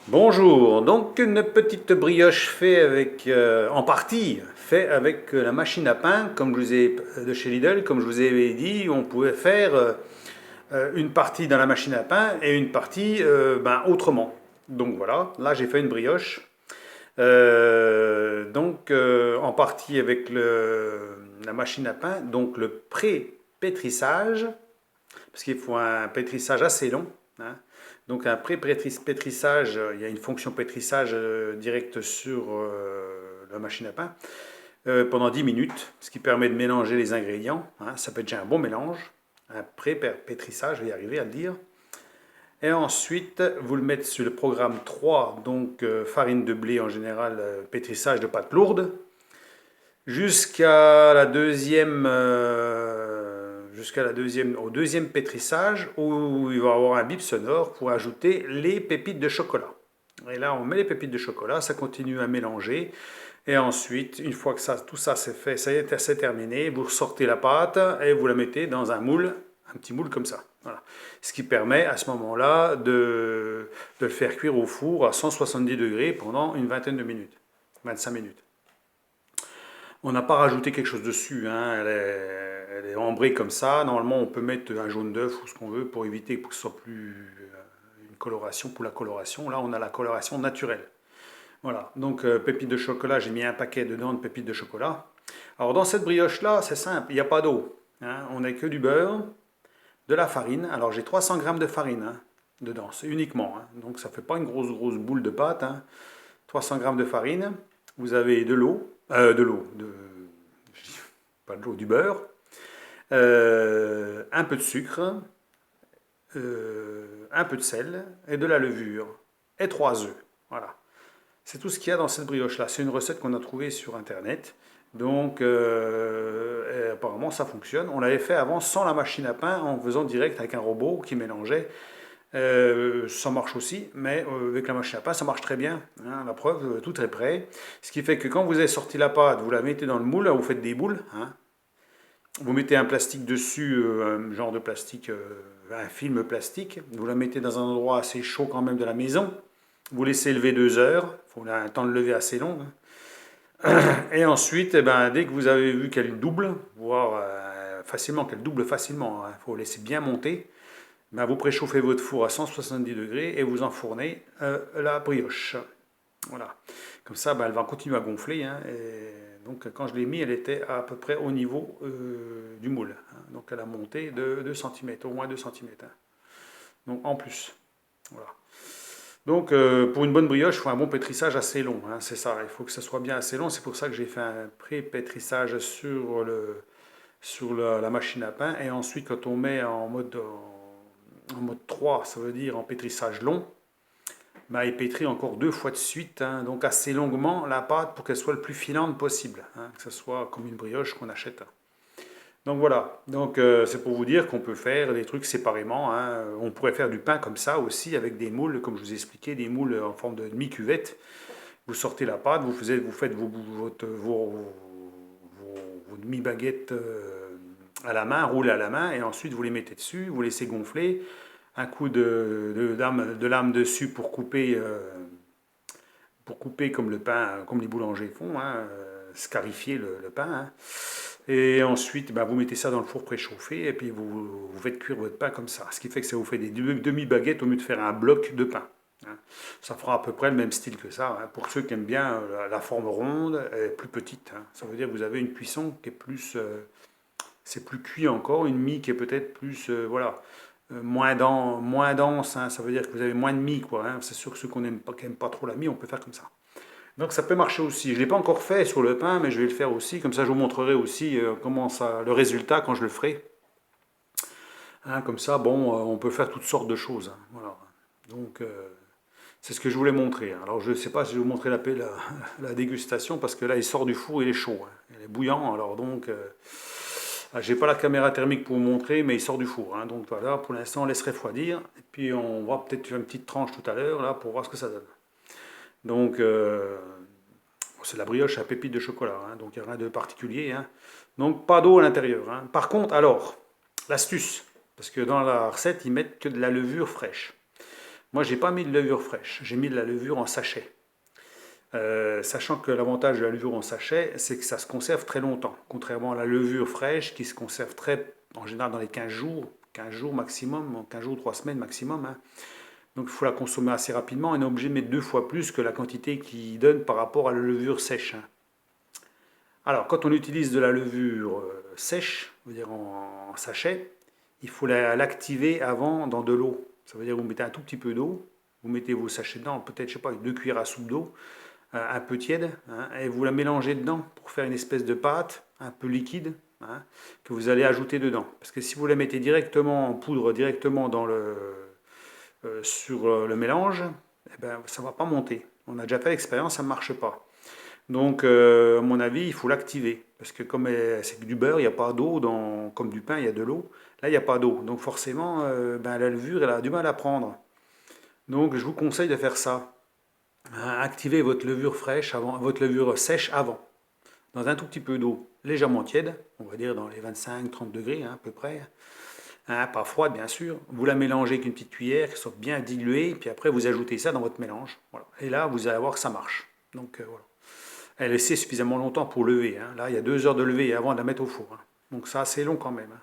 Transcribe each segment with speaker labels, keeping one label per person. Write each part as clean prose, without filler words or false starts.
Speaker 1: Bonjour, donc une petite brioche fait avec, en partie fait avec la machine à pain, comme je vous ai, de chez Lidl, comme je vous avais dit, on pouvait faire une partie dans la machine à pain et une partie autrement. Donc voilà, là j'ai fait une brioche, en partie avec la machine à pain, donc le pré-pétrissage, parce qu'il faut un pétrissage assez long, hein. Donc un pré-pétrissage, il y a une fonction pétrissage directe sur la machine à pain pendant 10 minutes, ce qui permet de mélanger les ingrédients, hein. Ça peut être déjà un bon mélange, un pré-pétrissage, je vais y arriver à le dire. Et ensuite, vous le mettez sur le programme 3, donc farine de blé en général, pétrissage de pâte lourde, jusqu'à la deuxième, au deuxième pétrissage où il va y avoir un bip sonore pour ajouter les pépites de chocolat. Et là, on met les pépites de chocolat, ça continue à mélanger. Et ensuite, une fois que tout ça c'est fait, c'est terminé, vous sortez la pâte et vous la mettez dans un moule, un petit moule comme ça. Voilà. Ce qui permet à ce moment-là de le faire cuire au four à 170 degrés pendant une vingtaine de minutes, 25 minutes. On n'a pas rajouté quelque chose dessus, hein. Elle est ambrée comme ça. Normalement, on peut mettre un jaune d'œuf ou ce qu'on veut pour éviter que ce soit plus une coloration pour la coloration. Là, on a la coloration naturelle. Voilà, donc pépites de chocolat, j'ai mis un paquet dedans de pépites de chocolat. Alors dans cette brioche-là, c'est simple, il n'y a pas d'eau, hein. On n'a que du beurre, de la farine. Alors j'ai 300 grammes de farine, hein, dedans, c'est uniquement, hein. Donc ça ne fait pas une grosse boule de pâte, hein. 300 grammes de farine. Vous avez de l'eau, pas de l'eau, du beurre, un peu de sucre, un peu de sel et de la levure et 3 œufs. Voilà. C'est tout ce qu'il y a dans cette brioche-là. C'est une recette qu'on a trouvée sur Internet. Donc, apparemment, ça fonctionne. On l'avait fait avant sans la machine à pain, en faisant direct avec un robot qui mélangeait. Ça marche aussi, mais avec la machine à pain, ça marche très bien, hein. La preuve, tout est prêt. Ce qui fait que quand vous avez sorti la pâte, vous la mettez dans le moule, vous faites des boules, hein. Vous mettez un plastique dessus, un genre de plastique, un film plastique. Vous la mettez dans un endroit assez chaud quand même de la maison. Vous laissez lever 2 heures. Il faut un temps de lever assez long, hein. Et ensuite, eh ben, dès que vous avez vu qu'elle double, voire facilement, qu'elle double facilement, il faut laisser bien monter, ben, vous préchauffez votre four à 170 degrés et vous enfournez la brioche. Voilà. Comme ça, ben, elle va continuer à gonfler, hein. Et donc, quand je l'ai mis, elle était à peu près au niveau du moule, hein. Donc, elle a monté de 2 cm, au moins 2 cm, hein. Donc, en plus. Voilà. Donc, pour une bonne brioche, il faut un bon pétrissage assez long, hein, c'est ça. Il faut que ça soit bien assez long. C'est pour ça que j'ai fait un pré-pétrissage sur la machine à pain. Et ensuite, quand on met en mode 3, ça veut dire en pétrissage long, bah, il pétrit encore 2 fois de suite, hein, donc assez longuement la pâte pour qu'elle soit le plus filante possible, hein, que ce soit comme une brioche qu'on achète. Donc voilà, donc c'est pour vous dire qu'on peut faire des trucs séparément, hein. On pourrait faire du pain comme ça aussi avec des moules, comme je vous ai expliqué, des moules en forme de demi-cuvette. Vous sortez la pâte, vous faites vos demi-baguettes à la main, roulées à la main, et ensuite vous les mettez dessus, vous laissez gonfler, un coup de lame dessus pour couper comme le pain, comme les boulangers font, hein, scarifier le pain, hein. Et ensuite, bah, vous mettez ça dans le four préchauffé et puis vous faites cuire votre pain comme ça. Ce qui fait que ça vous fait des demi-baguettes au lieu de faire un bloc de pain, hein. Ça fera à peu près le même style que ça, hein. Pour ceux qui aiment bien la forme ronde et plus petite, hein. Ça veut dire que vous avez une cuisson qui est plus, c'est plus cuit encore, une mie qui est peut-être plus, voilà, moins dense, hein. Ça veut dire que vous avez moins de mie, quoi, hein. C'est sûr que ceux qui n'aiment pas trop la mie, on peut faire comme ça. Donc ça peut marcher aussi. Je ne l'ai pas encore fait sur le pain, mais je vais le faire aussi. Comme ça, je vous montrerai aussi comment ça, le résultat quand je le ferai, hein. Comme ça, bon, on peut faire toutes sortes de choses, hein. Voilà. Donc c'est ce que je voulais montrer. Alors je ne sais pas si je vais vous montrer la dégustation parce que là, il sort du four, il est chaud, hein. Il est bouillant. Alors donc, j'ai pas la caméra thermique pour vous montrer, mais il sort du four, hein. Donc voilà, pour l'instant, on laisse refroidir. Et puis on va peut-être faire une petite tranche tout à l'heure là pour voir ce que ça donne. Donc c'est de la brioche à pépites de chocolat, hein, donc il n'y a rien de particulier, hein. Donc pas d'eau à l'intérieur, hein. Par contre, alors, l'astuce, parce que dans la recette, ils mettent que de la levure fraîche. Moi, j'ai pas mis de levure fraîche, j'ai mis de la levure en sachet. Sachant que l'avantage de la levure en sachet, c'est que ça se conserve très longtemps, contrairement à la levure fraîche qui se conserve en général dans les 15 jours maximum, 15 jours, 3 semaines maximum, hein. Donc il faut la consommer assez rapidement, on est obligé de mettre 2 fois plus que la quantité qu'il donne par rapport à la levure sèche, hein. Alors quand on utilise de la levure sèche, on veut dire en sachet, il faut l'activer avant dans de l'eau. Ça veut dire que vous mettez un tout petit peu d'eau, vous mettez vos sachets dedans, peut-être, je sais pas, 2 cuillères à soupe d'eau, un peu tiède, hein, et vous la mélangez dedans pour faire une espèce de pâte un peu liquide, hein, que vous allez ajouter dedans. Parce que si vous la mettez directement en poudre, directement sur le mélange, eh ben, ça ne va pas monter. On a déjà fait l'expérience, ça ne marche pas. Donc, à mon avis, il faut l'activer. Parce que comme c'est du beurre, il n'y a pas d'eau, comme du pain, il y a de l'eau. Là, il n'y a pas d'eau. Donc forcément, ben, la levure, elle a du mal à prendre. Donc, je vous conseille de faire ça. Activez votre levure fraîche avant, votre levure sèche avant, dans un tout petit peu d'eau légèrement tiède, on va dire dans les 25-30 degrés, hein, à peu près, hein, pas froide bien sûr. Vous la mélangez avec une petite cuillère, qu'elle soit bien diluée, puis après vous ajoutez ça dans votre mélange. Voilà. Et là, vous allez voir que ça marche. Donc voilà. Elle laissez suffisamment longtemps pour lever, hein. Là, il y a 2 heures de lever avant de la mettre au four, hein. Donc ça, c'est long quand même, hein.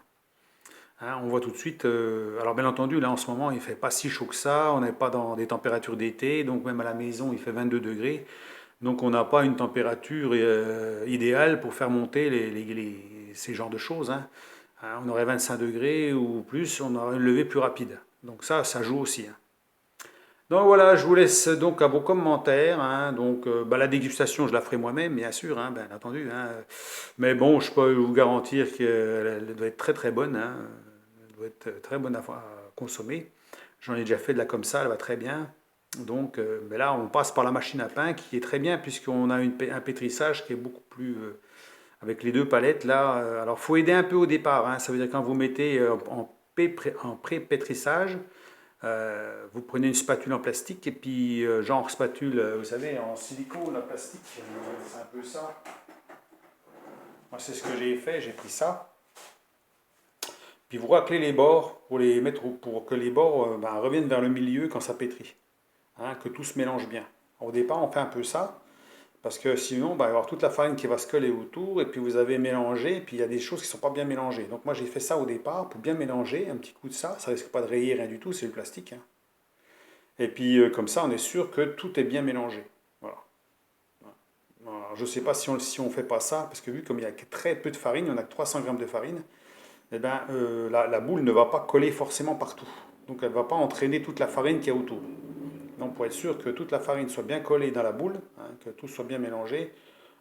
Speaker 1: Hein, on voit tout de suite. Alors bien entendu, là en ce moment, il ne fait pas si chaud que ça. On n'est pas dans des températures d'été, donc même à la maison, il fait 22 degrés. Donc on n'a pas une température idéale pour faire monter ces genres de choses, hein. Hein, on aurait 25 degrés ou plus, on aurait une levée plus rapide. Donc ça joue aussi, hein. Donc voilà, je vous laisse donc à vos commentaires, hein. Donc bah, la dégustation, je la ferai moi-même, bien sûr, hein, bien entendu, hein. Mais bon, je peux vous garantir qu'elle doit être très très bonne, hein. Elle doit être très bonne à consommer. J'en ai déjà fait de la comme ça, elle va très bien. Donc, mais là, on passe par la machine à pain qui est très bien puisqu'on a un pétrissage qui est beaucoup plus avec les 2 palettes là. Alors, faut aider un peu au départ, hein. Ça veut dire quand vous mettez en pré-pétrissage, vous prenez une spatule en plastique et puis genre spatule, vous savez, en silicone, en plastique, c'est un peu ça. Moi, c'est ce que j'ai fait. J'ai pris ça. Puis vous raclez les bords pour les mettre pour que les bords ben, reviennent vers le milieu quand ça pétrit, hein, que tout se mélange bien. Au départ, on fait un peu ça, parce que sinon, bah, il va y avoir toute la farine qui va se coller autour, et puis vous avez mélangé, et puis il y a des choses qui ne sont pas bien mélangées. Donc moi, j'ai fait ça au départ pour bien mélanger, un petit coup de ça risque pas de rayer rien du tout, c'est du plastique, hein. Et puis comme ça, on est sûr que tout est bien mélangé. Voilà. Alors, je ne sais pas si on ne fait pas ça, parce que vu comme il y a très peu de farine, on a que 300 grammes de farine, eh ben, la boule ne va pas coller forcément partout. Donc elle ne va pas entraîner toute la farine qu'il y a autour. Donc pour être sûr que toute la farine soit bien collée dans la boule, hein, que tout soit bien mélangé,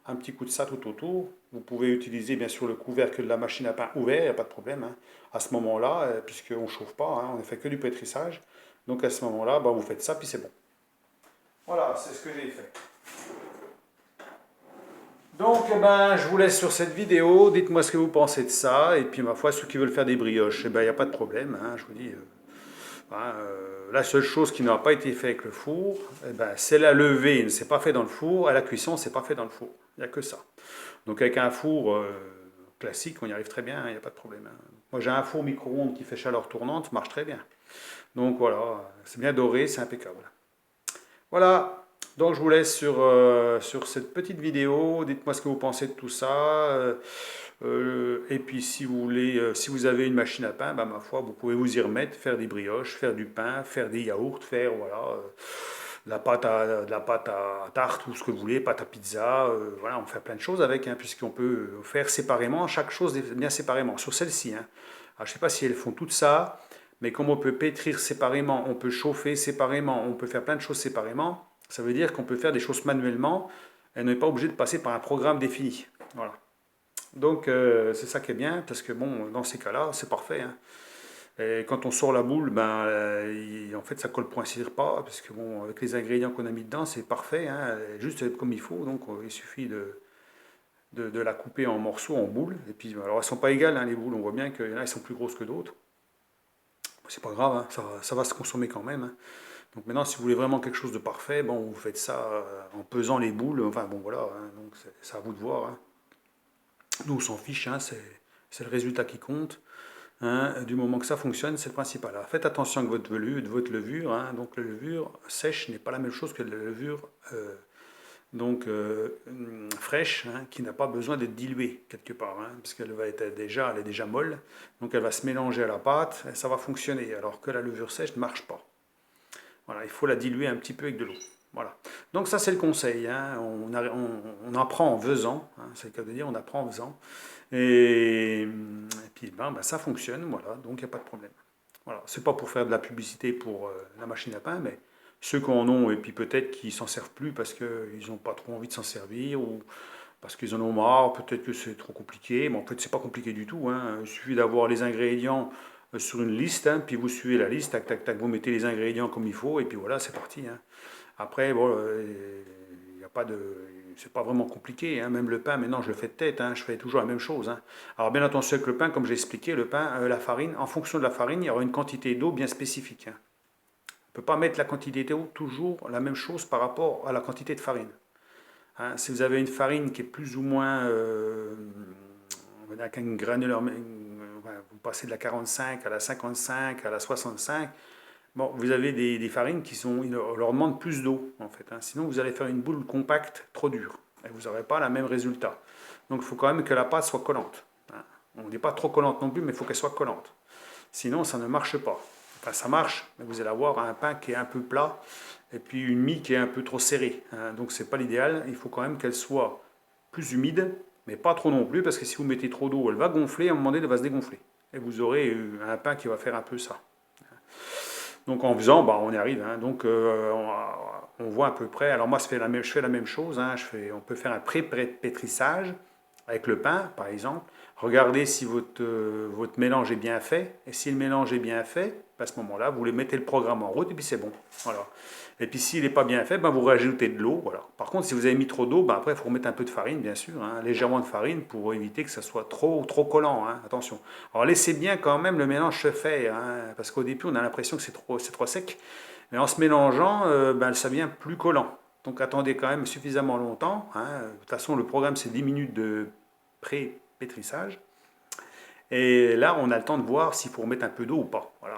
Speaker 1: un petit coup de ça tout autour. Vous pouvez utiliser bien sûr le couvercle de la machine à pain ouvert, il n'y a pas de problème, hein. À ce moment-là, puisqu'on ne chauffe pas, hein, on ne fait que du pétrissage. Donc à ce moment-là, bah, vous faites ça, puis c'est bon. Voilà, c'est ce que j'ai fait. Donc eh ben, je vous laisse sur cette vidéo, dites-moi ce que vous pensez de ça, et puis ma foi, ceux qui veulent faire des brioches, eh ben, il n'y a pas de problème, hein, je vous dis. Hein, la seule chose qui n'a pas été faite avec le four, eh ben, c'est la levée, ne s'est pas fait dans le four, à la cuisson, c'est pas fait dans le four. Il n'y a que ça. Donc avec un four classique, on y arrive très bien, il n'y a pas de problème, hein. Moi j'ai un four micro-ondes qui fait chaleur tournante, marche très bien. Donc voilà, c'est bien doré, c'est impeccable. Voilà, donc je vous laisse sur cette petite vidéo. Dites-moi ce que vous pensez de tout ça. Et puis si vous voulez, si vous avez une machine à pain, bah, ma foi, vous pouvez vous y remettre, faire des brioches, faire du pain, faire des yaourts, faire voilà, de la pâte à tarte ou ce que vous voulez, pâte à pizza. Voilà, on fait plein de choses avec, hein, puisqu'on peut faire séparément, chaque chose bien séparément. Sur celle-ci, hein. Alors, je ne sais pas si elles font tout ça. Mais comme on peut pétrir séparément, on peut chauffer séparément, on peut faire plein de choses séparément, ça veut dire qu'on peut faire des choses manuellement et on n'est pas obligé de passer par un programme défini. Voilà. Donc c'est ça qui est bien, parce que bon, dans ces cas-là, c'est parfait, hein. Et quand on sort la boule, ben, en fait, ça colle coïncide pas, parce que bon, avec les ingrédients qu'on a mis dedans, c'est parfait, hein, juste comme il faut. Donc il suffit de la couper en morceaux, en boules. Et puis, alors elles sont pas égales, hein, les boules, on voit bien qu'il y en a, elles sont plus grosses que d'autres. C'est pas grave, hein, ça va se consommer quand même, hein. Donc maintenant, si vous voulez vraiment quelque chose de parfait, bon, vous faites ça en pesant les boules. Enfin bon, voilà, hein, donc c'est à vous de voir, hein. Nous, on s'en fiche, hein, c'est le résultat qui compte. hein, du moment que ça fonctionne, c'est le principal. Alors faites attention avec votre levure, hein, donc la levure sèche n'est pas la même chose que la levure fraîche, hein, qui n'a pas besoin d'être diluée quelque part, hein, parce qu'elle elle est déjà molle, donc elle va se mélanger à la pâte et ça va fonctionner, alors que la levure sèche ne marche pas. Voilà, il faut la diluer un petit peu avec de l'eau. Voilà. Donc ça c'est le conseil, hein. On apprend en faisant, hein, c'est le cas de dire, on apprend en faisant. Et puis ça fonctionne, voilà, donc il n'y a pas de problème. Voilà, c'est pas pour faire de la publicité pour la machine à pain, mais ceux qui en ont et puis peut-être qui s'en servent plus parce qu'ils n'ont pas trop envie de s'en servir ou parce qu'ils en ont marre, peut-être que c'est trop compliqué, mais en fait c'est pas compliqué du tout, hein. Il suffit d'avoir les ingrédients sur une liste, hein, puis vous suivez la liste, tac tac tac, vous mettez les ingrédients comme il faut et puis voilà, c'est parti, hein. Après, bon, il y a pas de, c'est pas vraiment compliqué, hein. Même le pain, maintenant, je le fais de tête, hein. Je fais toujours la même chose, hein. Alors, bien attention avec le pain, comme j'ai expliqué, le pain, la farine, en fonction de la farine, il y aura une quantité d'eau bien spécifique, hein. On ne peut pas mettre la quantité d'eau toujours la même chose par rapport à la quantité de farine, hein. Si vous avez une farine qui est plus ou moins, on va dire qu'une granuleur, vous passez de la 45 à la 55 à la 65. Bon, vous avez des farines qui sont, on leur demande plus d'eau en fait, hein. Sinon, vous allez faire une boule compacte trop dure et vous n'aurez pas le même résultat. Donc, il faut quand même que la pâte soit collante, hein. On ne dit pas trop collante non plus, mais il faut qu'elle soit collante. Sinon, ça ne marche pas. Enfin, ça marche, mais vous allez avoir un pain qui est un peu plat et puis une mie qui est un peu trop serrée, hein. Donc, c'est pas l'idéal. Il faut quand même qu'elle soit plus humide, mais pas trop non plus, parce que si vous mettez trop d'eau, elle va gonfler, à un moment donné, elle va se dégonfler. Et vous aurez un pain qui va faire un peu ça. Donc en faisant, on y arrive, hein. Donc on voit à peu près. Alors moi, je fais la même chose, hein. On peut faire un pré-pétrissage avec le pain, par exemple. Regardez si votre mélange est bien fait. Et si le mélange est bien fait, à ce moment-là, vous mettez le programme en route et puis c'est bon. Voilà. Et puis s'il n'est pas bien fait, vous rajoutez de l'eau. Voilà. Par contre, si vous avez mis trop d'eau, après, il faut remettre un peu de farine, bien sûr, hein, légèrement de farine pour éviter que ça soit trop collant, hein, attention. Alors laissez bien quand même le mélange se faire, hein, parce qu'au début, on a l'impression que c'est trop sec. Mais en se mélangeant, ça devient plus collant. Donc attendez quand même suffisamment longtemps, hein. De toute façon, le programme, c'est 10 minutes de pré-pétrissage. Et là, on a le temps de voir s'il faut remettre un peu d'eau ou pas. Voilà,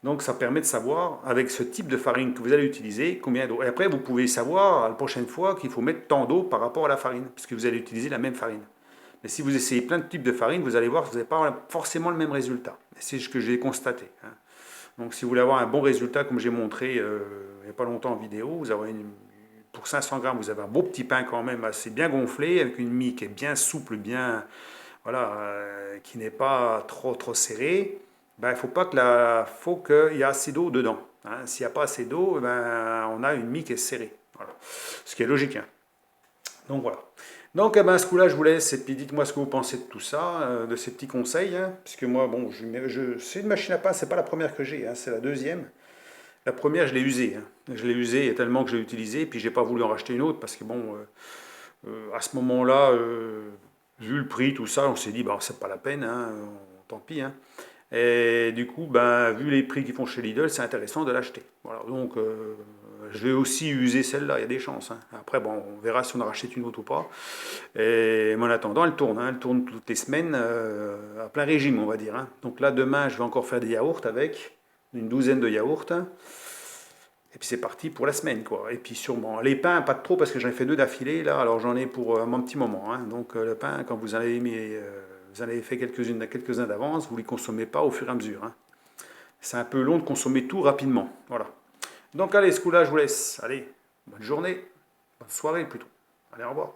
Speaker 1: donc ça permet de savoir, avec ce type de farine que vous allez utiliser, combien d'eau. Et après, vous pouvez savoir la prochaine fois qu'il faut mettre tant d'eau par rapport à la farine, puisque vous allez utiliser la même farine. Mais si vous essayez plein de types de farine, vous allez voir que vous n'avez pas forcément le même résultat. C'est ce que j'ai constaté, hein. Donc si vous voulez avoir un bon résultat, comme j'ai montré il n'y a pas longtemps en vidéo, pour 500 grammes, vous avez un beau petit pain quand même assez bien gonflé, avec une mie qui est bien souple, bien, voilà, qui n'est pas trop serrée. Il faut qu'il y ait assez d'eau dedans, hein. S'il n'y a pas assez d'eau, on a une mie qui est serrée. Voilà. Ce qui est logique, hein. Donc voilà. Donc ce coup-là, je vous laisse et puis dites-moi ce que vous pensez de tout ça, de ces petits conseils, hein, puisque moi, bon, c'est une machine à pain, c'est pas la première que j'ai, hein, c'est la deuxième. La première, je l'ai usée, hein. Je l'ai usée tellement que je l'ai utilisée, puis j'ai pas voulu en racheter une autre parce que bon, à ce moment-là, vu le prix, tout ça, on s'est dit, c'est pas la peine, hein, tant pis, hein. Et du coup, vu les prix qu'ils font chez Lidl, c'est intéressant de l'acheter. Voilà, donc je vais aussi user celle-là, il y a des chances, hein. Après, on verra si on en rachète une autre ou pas. Mais en attendant, elle tourne, hein. Elle tourne toutes les semaines à plein régime, on va dire, hein. Donc là, demain, je vais encore faire des yaourts avec une douzaine de yaourts. Et puis c'est parti pour la semaine, quoi. Et puis sûrement les pains, pas de trop parce que j'en ai fait deux d'affilée là, alors j'en ai pour un petit moment, hein. Donc le pain, quand vous en avez fait quelques-uns d'avance, vous ne les consommez pas au fur et à mesure, hein. C'est un peu long de consommer tout rapidement, voilà. Donc allez, ce coup-là, je vous laisse. Allez, bonne journée, bonne soirée plutôt. Allez, au revoir.